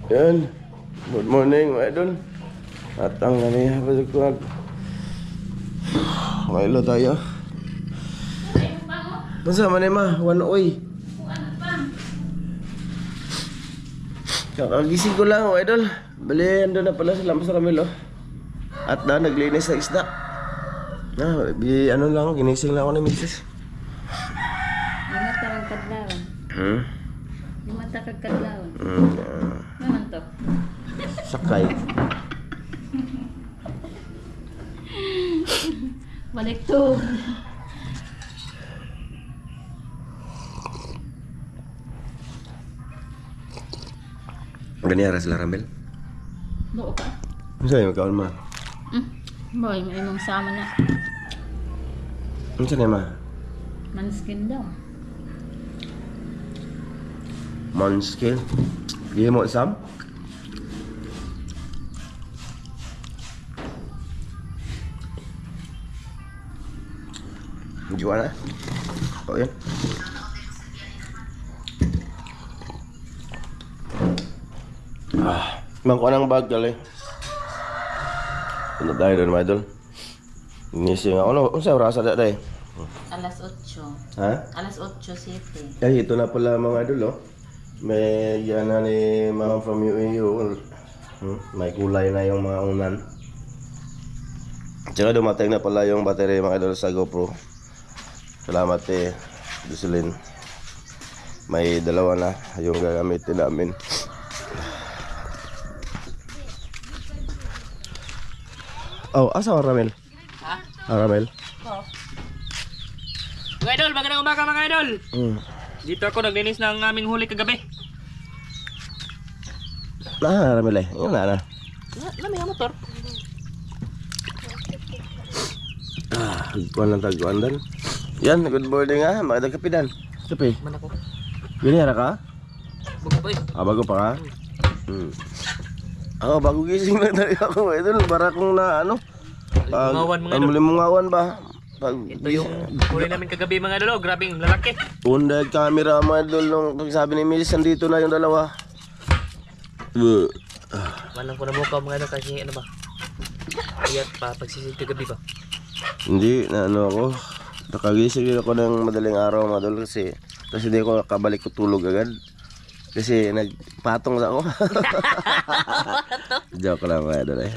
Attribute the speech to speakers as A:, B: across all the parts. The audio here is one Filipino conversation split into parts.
A: Yan. Good morning mga idol. At ang ganiya pasagkuhan. Mailo tayo. Masa man ma? One oy. Kakagising ko lang mga idol. Bali ando na pala sa Lampas Ramil. At na naglinis sa isda. Ano lang, ginising lang ako ni Mrs.
B: Lima tarang kadlawan. Lima tarang kadlawan. Naman to.
A: Sakay.
B: Balik to.
A: Ganyan sila Ramil.
B: Buo ka.
A: Ano sa'yo magkaon ma?
B: Boy, may mong sama na.
A: Ano sa'yo ma?
B: Manskin daw.
A: Manskin. Iya mo isam? Jual na? Oh yan. Mangko ng bag gali. Ano tayo doon mga idol? Nising ako. Ano sa'yo rasa da day?
B: Alas 8.
A: Ha?
B: Alas 8:07.
A: Ay, ito na pala mga idol, oh. May yan na ni mga from UAU. May kulay na yung mga unan. Tsaka dumating na pala yung battery mga idol sa GoPro. Salamat Jocelyn. May dalawa na yung gagamitin namin. Oh, asa ang Ramel?
C: Ha?
A: Ang Ramel?
C: Oo. Mga idol, magandang umaga mga idol. Dito ako naglinis ng aming huli kagabi.
A: Ramel eh. Yung na.
C: Lamig ang motor.
A: Kuan lang taguan dan. Yan, good morning ha. Magandang kapidan. Tapi,
C: Man ako.
A: ganyan ka?
C: Bago pa eh.
A: Bago pa ka? Ako, bago gising na talaga ako. Idol, para kung na ano.
C: Mungawan mga idol.
A: Mungawan ba?
C: Ito yung huli namin kagabi mga idol. Oh, grabing lalaki.
A: Undag camera mga idol nung pagsabi ni Milis, nandito na yung dalawa.
C: Manang ko na mukha mga idol kasi ano ba? Kaya pa pagsisid kagabi ba?
A: Hindi, na ano ako. Nakagising din ako ng madaling araw mga idol kasi hindi ako nakabalik ko tulog agad. Kasi nagpatong ako. Joke lang mga idol eh.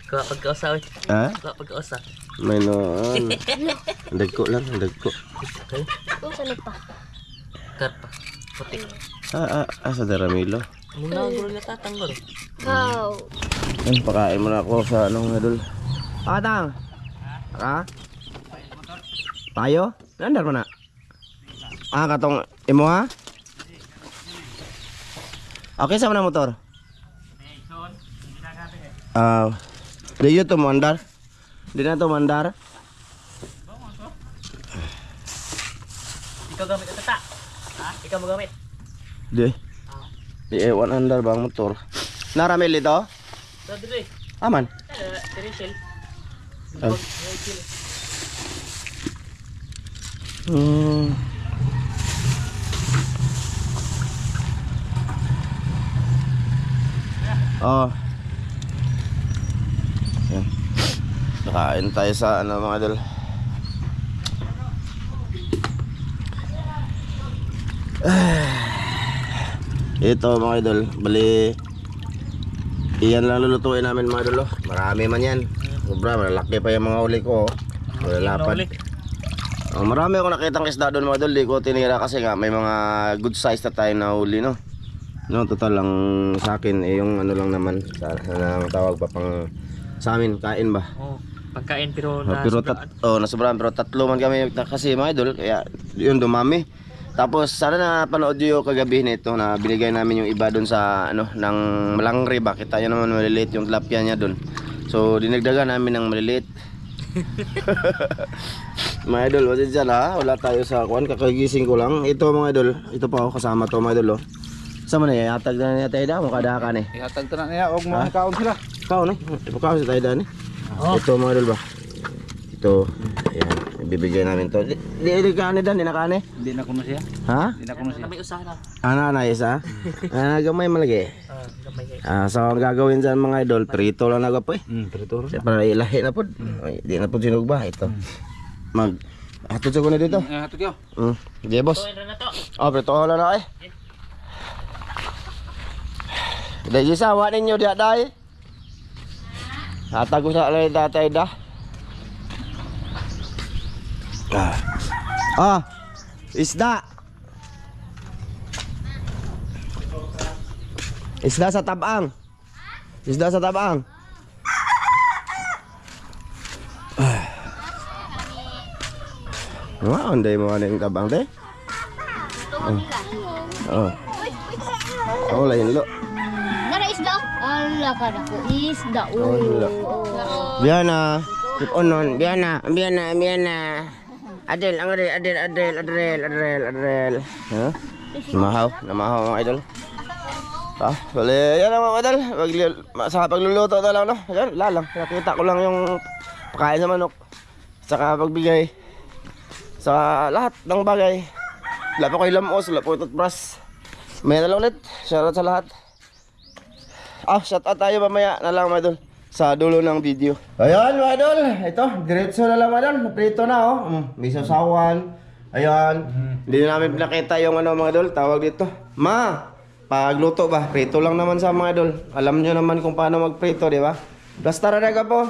C: Kaya pagkausa eh.
A: Ha?
C: Kaya pagkausa.
A: May noon. Dagko lang, dagko.
C: Okay.
B: Kung saan pa?
C: Karpa. Puti.
A: Sa Daramilo.
C: Muna ang gulo na tatanggol.
B: Wow.
A: Ay, pakain mo na ako sa anong idol. Tang. Ha? Tayo? Nandar mo na? Katong imo ha? Okay, sama na motor? Di to mandar. Di na to mandar.
C: Ikaw gamit ito ta. Ha? Ikaw mo gamit.
A: Di. Di ewan andar bang motor. Naramil ito?
C: Ito dito eh.
A: Aman.
C: Rachel.
A: Yan. Nakain tayo sa ano mga idol. Ito mga idol, bali iyan lang lulutuin namin mga idol. Marami man yan. Sobra, malaki pa yung mga huli ko. Malalapad. Marami ako nakitang isda doon mga idol. Di ko tinira kasi nga may mga good size na tayo na huli no. No, total lang sa akin yung ano lang naman ang tawag pa pang sa amin kain ba.
C: Oh, pagkain pero
A: nasobrahan pero tatlo man kami kasi mga idol kaya yun dumami. Tapos sana na panood niyo kagabi nito na binigay namin yung iba doon sa ano ng Malangre ba. Kita niyo naman maliliit yung tilapia niya doon. So dinagdagan namin ng maliliit. Mga idol, wala dyan ha. Wala tayo sa kuwan, kakagising ko lang. Ito mga idol, ito pa ako kasama to mga idol oh. Sama na yatag na niya tayo mo kada ka ni.
D: Ihatag na niya og mga kaon sila.
A: Kaon eh. Ipakaon sa tayo ni. Ito mga idol ba. Ito. Ayan. ibibigay namin to. Di kani dan, di na kani.
D: Hindi na kuno siya.
A: Ha?
D: Hindi na kuno siya.
C: May usahan na.
A: Ana na isa. Gamay malagi.
C: Gamay kayo.
A: So ang gagawin dyan mga idol, prito lang na po eh.
D: Prito ro.
A: Para ilahi na po. Di na po sinugba ito. Mag atod sa kuna dito.
D: Hato kyo.
A: Sige boss.
C: So, na to.
A: Oh, prito lang na eh. Dahil sawa ninyo diya dahil. Hatag ko sa alay tatay dah. Isda. Isda sa tabang. Isda sa tabang. Wow, anday mo ano yung tabang te? Oh. Oh, lain lo.
B: Nara isda? Ala ka na ko. Isda.
A: Oh, lo. Biana. Keep on on. Biana. Adel, ang Adel. Ha? Namahaw mga idol. Bale, yan ang mga idol. Sa pagluluto na lang, no? Yan, lalang. Nakita ko lang yung pagkain sa manok. Saka pagbigay sa lahat ng bagay. Wala pa ko ilamos, wala po toothbrush. May na lang ulit. Shoutout sa lahat. Shoutout tayo mamaya na lang mga idol sa dulo ng video. Ayan mga idol, ito, diretso na lang mga idol. Prito na oh. May sasawan. Ayan. Hindi na namin pinakita yung ano mga idol, tawag dito. Pagluto ba? Prito lang naman sa mga idol. Alam nyo naman kung paano magprito, di ba? Basta na ka po.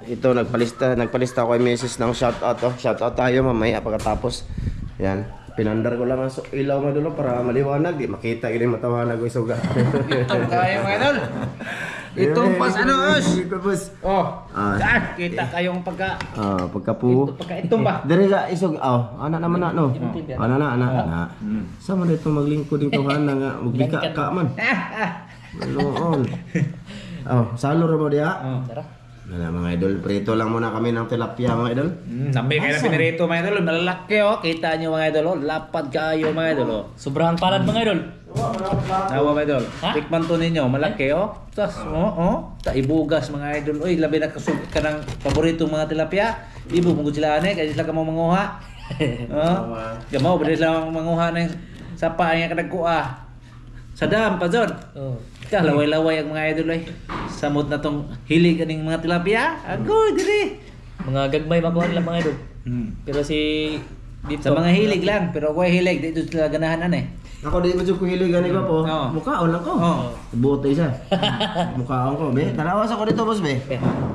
A: Ito, nagpalista ko kay Mrs. ng shoutout. Shoutout tayo mamaya pagkatapos. Yan. Pinandar ko lang ang ilaw mga idol para maliwanag. Di makita yung matawanag ko isuga.
D: Ito kayo mga idol. Itong pas ano os.
C: Kita kayong
A: Pagkapu.
D: Pagkaitong ba?
A: Dire ga isog ana naman na no. Ana. Sama dito maglingkod dito kana nga magbika ka man. Noon. Salo ra mo dia.
C: Tara.
A: Wala mga idol, prito lang muna kami ng tilapia mga idol.
D: Namay kayo na pinirito mga idol. Malalaki oh. Kita nyo mga idol oh. Lapad kayo mga idol oh.
C: Sobrang palad mga idol.
D: Nawa mga idol.
C: Ha?
D: Tikman to ninyo. Malaki oh. Tas ibugas mga idol. Uy, labi na kasugit ka ng paboritong mga tilapia. Ibu mong sila kaya sila ka mo manguha. Gamaw, ba sila manguha ng sapa ang kadagkuha. Sa dam pa dyan. Laway-laway ang mga idol ay. Samot na tong hilig kaning mga tilapia. Agoy, diri.
C: Mga gagmay makuha nila mga idol. Pero si dito
D: Sa mga hilig lang, pero ako hilig, dito sila ganahan eh.
A: Ako di mo ko hilig gani ba po?
D: Oo.
A: Mukhaon lang ko.
D: Oo.
A: Buot isa. Mukhaon ko be. Tanawas ako dito boss be.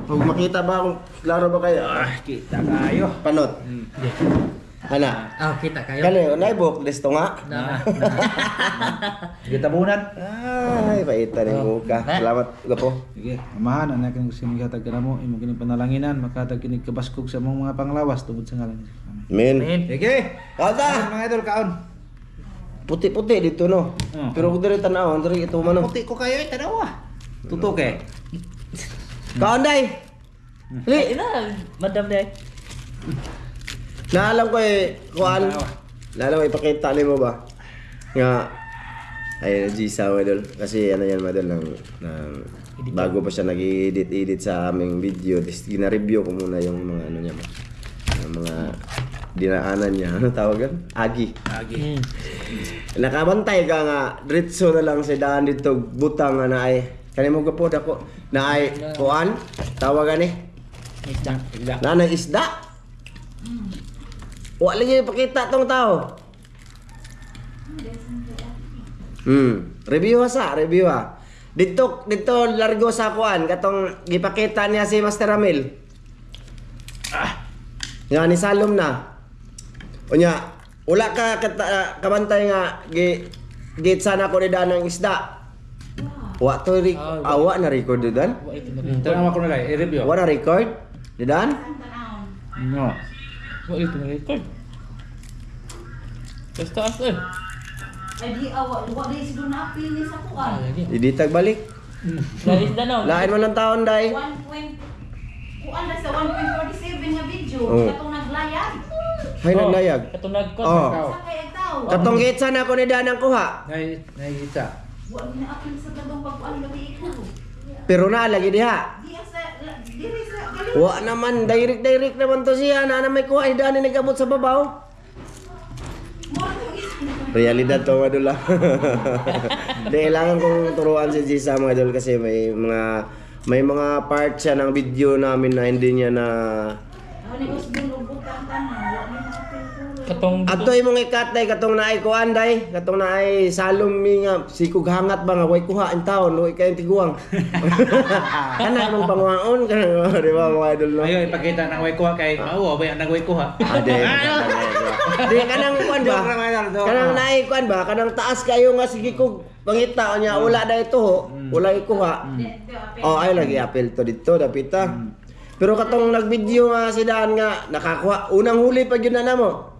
A: Kung makita ba kung klaro ba kayo?
D: Kita kayo.
A: Panot. Ana.
C: kita kayo.
A: Kani unay bok listo nga.
D: Kita bunan.
A: Ay, paita ni muka. Salamat gapo.
D: Sige, amahan anak kini sinigatag kana mo imo kini panalanginan makatag kini kabaskog sa mga panglawas tungod sa ngalan ni Jesus.
A: Amen.
D: Sige.
A: Kada.
D: Mga idol kaon.
A: Puti-puti dito no. Pero kung diri tanaw, diri ito man.
D: Puti ko kayo tanawa. Tutok eh.
A: Kaonday. Li.
C: Ina, madam day.
A: Naalam ko kuan. Lalo ipakita nimo ba? Nga ay Gisa idol kasi ano yan madol ng bago pa siya nag-edit sa aming video. Tapos gina-review ko muna yung mga ano niya. Yung mga dinaanan niya. Ano tawagan? Agi. Nakabantay ka nga diretso na lang sa daan dito butang nga naay. Kani mo gapo dako naay kuan tawagan
C: Isda.
A: Nanay isda. Wala niya ipakita tong tao. Review ha. Dito largo sa kuan katong gipakita niya si Master Ramil. Nga ni Salom na. Unya, wala ka kabantay nga git sana ko ni danang isda. Wa to awa na record dan.
D: Tanawa ko na kay i-review.
A: Wa na record. Didan?
D: No.
C: Wala ito na record. Taas eh.
E: Ay di awa, wa di sido na pinis ako ah.
A: Iditag balik.
C: Guys, danaw.
A: Lain man ng taon day.
E: 1. Kuan na sa 1.47 nga video,
A: Oh.
E: katong naglayag.
A: Hay naglayag.
C: Katunag ko.
A: Oh.
E: Sa kay tao.
A: Katong git sana ko ni danang kuha.
D: Nay isa.
E: Wa ni na apil sa dagang pagkuan gabi ko.
A: Pero na lagi diha.
E: Di sa diri sa
A: Wa naman, direct naman to siya. Na may kuha, daan ni nagabot sa babaw. Realidad to mga idol ah. Di, kailangan kong turuan si Gisa mga idol kasi may mga part siya ng video namin na hindi niya na
C: Katong
A: ato imong ikat day katong naay kuan day katong naay salom mi nga sikog hangat ba nga way kuha in taon no ikay tiguang. Kana nung panguhaon kana di ba mga idol no.
D: Ayo ipakita nang way kuha kay mao ba nang way kuha.
A: Ade. Di kanang kuan ba? Kanang naay kuan ba? Kanang taas kayo nga sige kog pangita nya wala day to wala ikuha. Oh ay lagi apel to dito dapita. Pero katong nag-video nga si Dan nga nakakuha unang huli pa gyud na namo.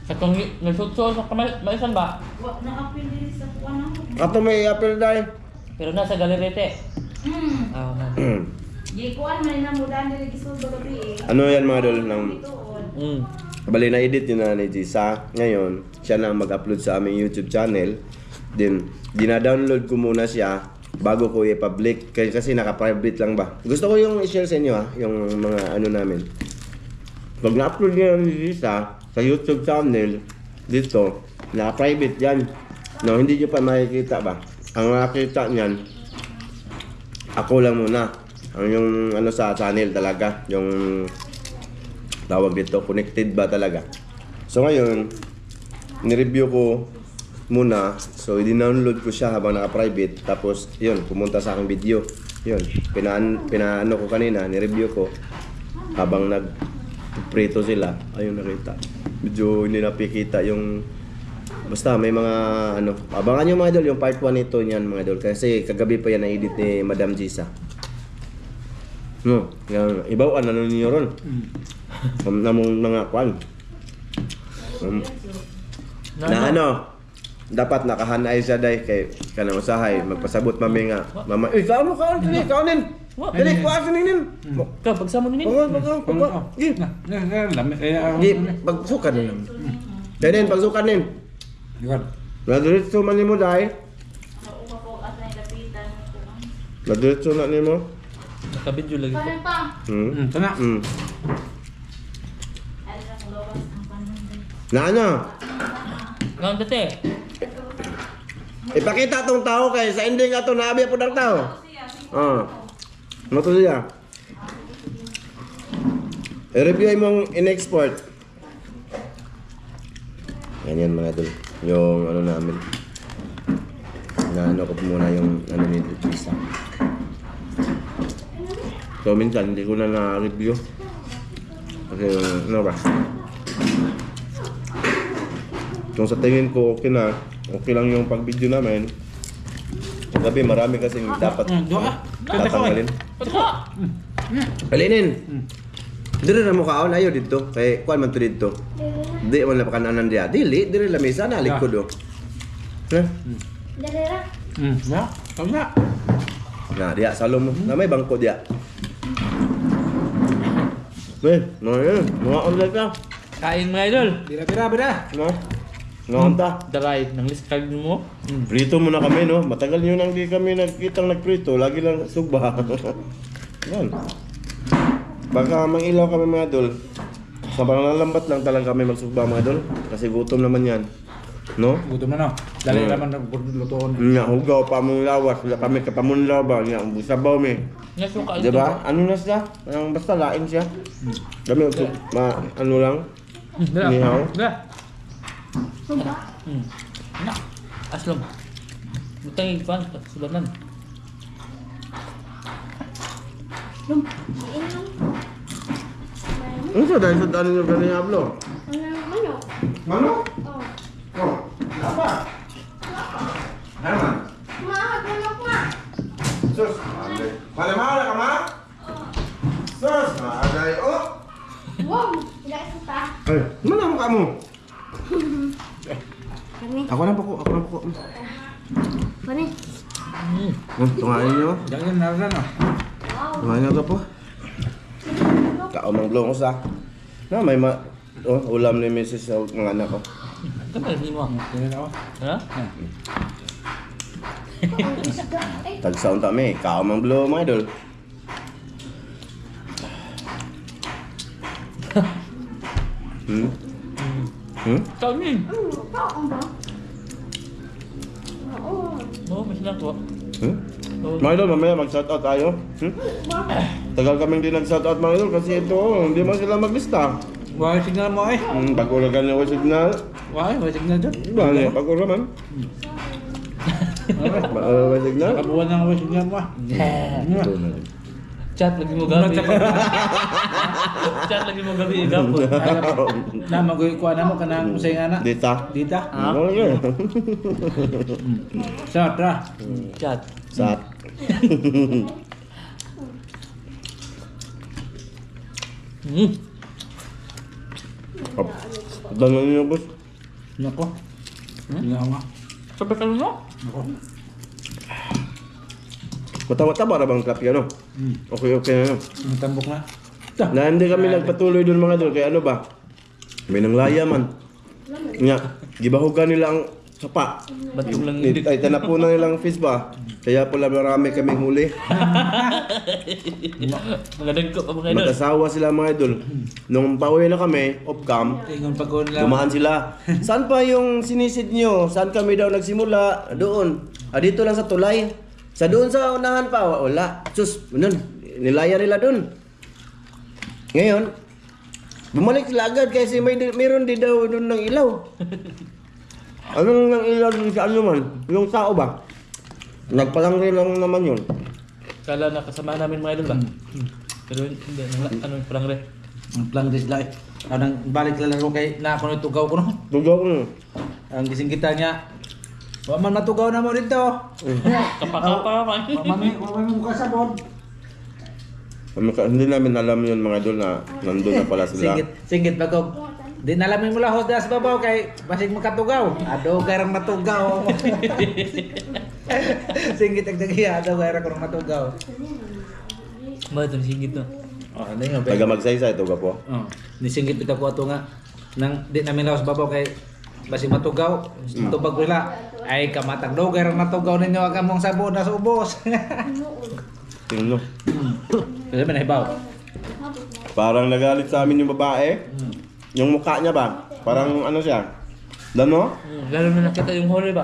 C: katong nagsutsol sa kamay, maisan ba?
E: Wa na apil diri sa kuan ako.
A: Ato may apel day.
C: Pero nasa galerete. Ah, man.
E: Di kuan man na mudan diri gisuldo gabi eh.
A: Ano yan mga idol ng
C: Mm.
A: bali na edit yun na ni Gisa. Ngayon, siya na mag-upload sa aming YouTube channel. Then, dina-download ko muna siya bago ko i-public kasi naka-private lang ba. Gusto ko yung i-share sa inyo ha, yung mga ano namin. Pag na-upload niya ni Gisa sa YouTube channel, dito, naka-private yan. No, hindi nyo pa makikita ba? Ang nakikita niyan, ako lang muna. Ang yung ano sa channel talaga, yung tawag dito, connected ba talaga. So ngayon, ni-review ko muna. So i-download ko siya habang naka-private. Tapos yun, pumunta sa aking video. Yun, pinaano ko kanina, ni-review ko habang nag-prito sila. Ayun nakita. Medyo hindi napikita yung basta may mga ano, abangan nyo mga idol yung part 1 nito niyan mga idol kasi kagabi pa yan na-edit ni Madam Gisa. No, yan, ibaw ano niyo ron. Namong mga kwan. Na ano, dapat nakahanay siya day kay kanang usahay magpasabot mami nga. Mama, kaon dili kaonin. Dili ko asinin.
C: Ka pagsamo ni.
A: Pagsukan. Di pagsukan na lang. Dahil pagsukan nin. Nadiretso man nimo day.
E: Naupa ko at na lapitan ko.
A: Nadiretso na nimo.
C: Nakabidyo lagi.
B: Kanan pa.
D: Tana.
E: Ay na ko lawas ang panunday.
A: Na ano?
C: Ngayon dati.
A: Ipakita tong tao kay sa ending ato naabi po ng tao. Ano to siya? I-review mong in-export. Ganyan mga idol. Yung ano namin. Naano ko muna yung ano ni Gisa. So minsan hindi ko na na-review. Kasi ano ba? Kung sa tingin ko okay na, okay lang yung pag-video namin. Gabi marami kasing dapat tatanggalin. Alinin. Dire na mo kaon ayo dito. Kay kuan man to dito. Di man la pakanan dia. Dili dire la mesa na likod do.
B: Darera.
D: Ya, tama.
A: Nah, dia salom na may bangko dia. No yan. Mga online ka.
C: Kain mga idol.
D: Bira.
A: No. No ta.
C: Daray nang list card mo.
A: Prito muna kami no. Matagal nyo nang di kami nagkitang nagprito. Lagi lang sugba. Yan. Baka mangilaw kami mga idol. Sa lambat lang talaga kami magsugba mga idol. Kasi gutom naman yan. No?
D: Gutom na no. Dali naman naglutoon.
A: Nga, hugaw pa mong lawas. Wala kami kapamunlaw ba? Nga, sabaw mi.
C: Nga suka ito.
A: Diba? Ano na siya? Basta lain siya. Dami, ano lang. Nihaw.
C: Ga. Na. Aslom. Butang ipan sudanan.
A: Ano siya? Dahil sa daan nyo ganun yung ablo?
B: Manok.
A: Manok?
B: Oh.
A: Oh, apa? Herman?
B: Mahal manok nga.
A: Sus, mahal ka ma? Sus, maaday. Oh!
B: Wow. Tidak suka.
A: Ay, mana mo kamu?
B: Kami.
A: Ako na po ko.
B: Kani.
A: Tungain nyo.
D: Jangan naran no.
A: Tungain nyo ito po. Kaumang blong ko sa. Na, may ulam ni Mrs. sa mga anak ko.
C: Kapag hindi mo. Ha?
A: Tagsaon kami, kaumang blong mga idol. Hmm? Hmm?
C: Kanin. Oo, may sinako.
A: Hmm? Mga idol, mamaya mag-shoutout tayo. Hmm? Tagal kaming di nag-shoutout mga idol kasi ito, hindi man sila maglista.
D: Why signal mo eh?
A: Pag-ulagan niyo yung signal.
D: Why signal dyan?
A: Bale, pag-ulagan. Pag-ulagan signal.
D: Kabuhan ng why signal mo ah.
C: Chat lagi mo gabi. Chat lagi mo gabi igapon.
D: Nama ko ikuha na mo kanang usay nga na.
A: Dita.
D: Dita.
A: Oo, yun.
D: Sa tra.
C: Chat.
A: Sat. Dangan niyo, boss.
D: Nako. Nga nga.
C: Sabi ka no?
D: Nako.
A: Mata-mata para bang klap yan, no? Okay na.
D: Ang tambok na.
A: Na hindi kami nagpatuloy doon mga idol. Kaya ano ba? May nanglaya man. Nga, gibahugan nila ang sapa.
C: Batong lang
A: Ay, tanapunan nilang fish ba? Kaya pala marami kaming huli.
C: mga dagko pa mga idol.
A: Mag-asawa sila mga idol. Nung pauwi na kami, off-cam,
D: Ingon pag ko nila.
A: dumaan sila. Saan pa yung sinisid nyo? Saan kami daw nagsimula? Doon. Dito lang sa tulay. Sa doon sa unahan pa, wala. Sus, nun, nilaya nila doon. Ngayon, bumalik sila agad kasi mayroon din daw doon ng ilaw. Anong ng ilaw doon sa ano man? Yung sao ba? Nagpalangre lang naman yun.
C: Kala na kasama namin mga idol ba? Pero hindi, ano yung parang re?
D: Ang plan this life. Anang balik lang ko kay na ako tugaw ko no.
A: Tugaw ko nun.
D: Ang gising kita niya. Wa man natugaw na mo dito.
C: Kapaka man.
D: Mami mo ka sa bod.
A: Hindi namin alam yun mga idol na nandun na pala sila.
D: Singit pag ko. Di nalamin mo lahos das babaw kay basig makatugaw. Ado garang matugaw. Singit ang dagiya ado garang ko matugaw.
C: Ba ito sigit no.
D: Oh, ano nga
A: Taga magsaysay ito ka po.
D: Oh, nisingit bitaw ko ato nga nang di namin lahos babaw kay basig matugaw. Tubag wala. Ay kamatag do garang matugaw ninyo ang among sabo na subos.
A: Tingnan.
D: Kasi man hibaw.
A: Parang nagalit sa amin yung babae. Yung mukha niya ba? Parang ano siya? Alam mo?
C: Lalo na nakita yung huli ba?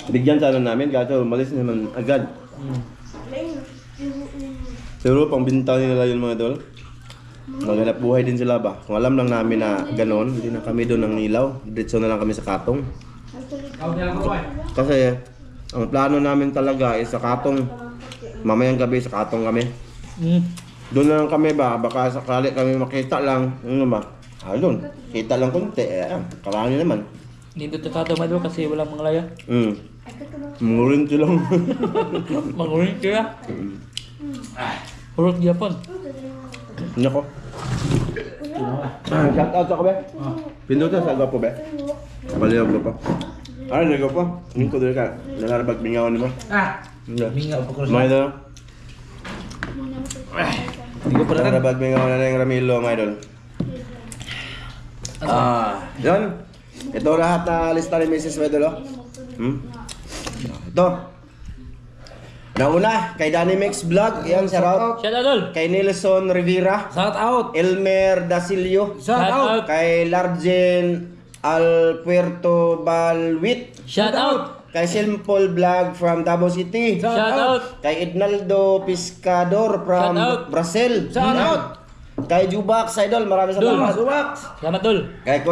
A: Bigyan sana namin kaso umalis naman agad. Siguro pang bintaw nila yun mga idol. Maghanap buhay din sila ba? Kung alam lang namin na ganon, hindi na kami doon ng ilaw. Diretso na lang kami sa Katong. Kasi ang plano namin talaga is sa Katong. Mamayang gabi sa Katong kami. Doon na lang kami ba? Baka sakali kami makita lang. Ano ba? Doon. Kita lang konti. Karami naman.
C: Dito tatato mga idol kasi walang mga laya.
A: Mungurin silang.
C: Mangurin kaya. Hurot Japan.
A: Nako. Shout out ako be. Pindutan sa gwapo be. Baliw ko pa. Ano nagaw pa? Hindi ko dito ka. Nalarabag bingaw ni mo.
D: Mingaw pa ko
A: Mga idol.
D: Hindi ko pala
A: Nalarabag bingaw na yung Ramilo mga idol. Yan. Ito lahat na lista ni Mrs. Wedolo. Ito. Nauna, kay Danny Mix Vlog. Yan, shout out.
C: Shout out idol.
A: Kay Nelson Rivera.
D: shout out.
A: Elmer Dasilio.
D: Shout out.
A: Kay Largen Alpuerto Balwit.
C: Shout out.
A: Kay Simple Vlog from Davao City.
C: Shout out.
A: Kay Ednaldo Piscador from
C: Shout out.
A: Brazil.
D: Shout out.
A: Kay Jubax Idol, maraming salamat.
C: Salamat dol.
A: Kay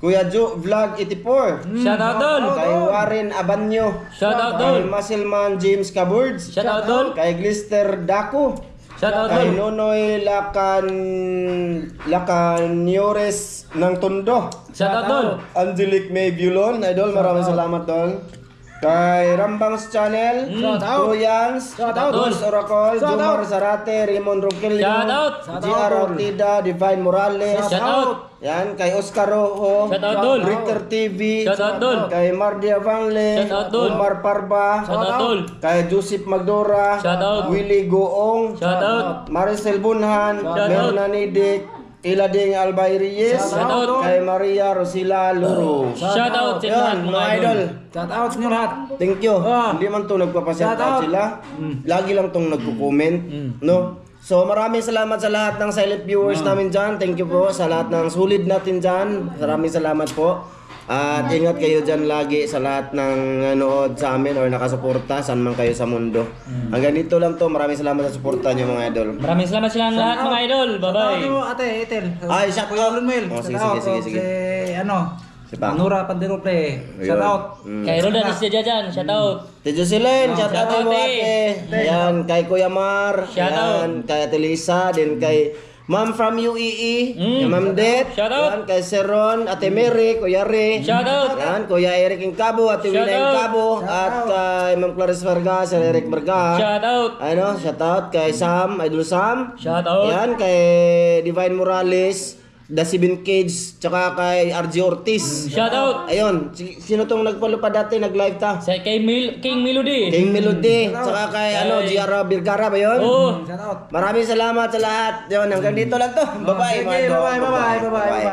A: Kuya Jo Vlog 84.
C: Shout out dol.
A: Kay Warren Abanyo.
C: Shout out
A: Kay
C: dol.
A: Muscleman James Caboards.
C: Shout out dol.
A: Kay Glister Daco.
C: Shout out
A: Kay
C: dol.
A: Nonoy Lacanyores ng Tondo.
C: Shout out dol.
A: Angelic May Bulon, idol, maraming salamat doon. Kay Rambangs Channel, Tuyans, Dos Oracle, Jomar Zarate, Raymond Rogelio,
C: Shout out.
A: GR Ortida, Divine Morales,
C: Shout out.
A: yan, kay Oscar Rojo,
C: Shout out, Dol.
A: Richter TV,
C: Shout out, Dol.
A: kay Mardia Vanle,
C: Shout out, Dol.
A: Umar Parba,
C: Shout out, Dol.
A: kay Joseph Magdora,
C: Shout out.
A: Willie Goong,
C: Shout out.
A: Maricel Bunhan,
C: Shout out.
A: Bernanidic, Ilading Albayries,
C: Shout out.
A: kay Maria Rosila Luro.
C: Shout out sa lahat
A: Yan,
C: mga
A: mga
C: idol.
A: idol.
D: Shout out sa inyo lahat.
A: Thank you.
D: Ah.
A: Hindi man to nagpapashout
D: Shout out.
A: out sila. Lagi lang tong nagko-comment, no? So maraming salamat sa lahat ng silent viewers namin dyan. Thank you po sa lahat ng solid natin dyan. Maraming salamat po. At ingat kayo dyan lagi sa lahat ng nanood sa amin or nakasuporta saan man kayo sa mundo. Hanggang dito lang to. Maraming salamat sa suporta nyo mga idol.
C: Maraming salamat silang lahat mga idol. Bye-bye.
D: Ate, Etel.
A: Ay, shout out.
D: Manuel.
A: Oh, sige.
D: Si, ano,
A: Si pa.
D: Nura Panderople. Shout out.
C: Kay Rodan is dyan dyan. Shout out.
A: Tijo Silen, shout out
C: Shout out,
A: mo
C: eh.
A: ate. Ayan, kay Kuya Mar.
C: Shout out.
A: Ayan, kay Ate Lisa. Din kay Ma'am from UEE. Kay Ma'am Det.
C: Shout out.
A: Ayan, kay Sir Ron, Ate Mary, Kuya Re.
C: Shout out.
A: Ayan, Kuya Eric Incabo, Ate
C: Shout
A: Wina
C: out.
A: Incabo. At kay Ma'am Clarice Vargas, Sir Eric Vargas.
C: Shout out.
A: Ano, shout out kay Sam, Idol Sam.
C: Shout out.
A: Ayan, kay Divine Morales, The Seven Cage, tsaka kay RG Ortiz.
C: Shout out.
A: Ayun, sino tong nagpalo pa dati, nag-live ta?
C: Sa kay King Melody.
A: King Melody, tsaka kay Giara Birgara ba yun?
C: Oh.
D: Shout out.
A: Maraming salamat sa lahat. Yun, hanggang dito lang to. Bye-bye.
D: Sige, bye-bye.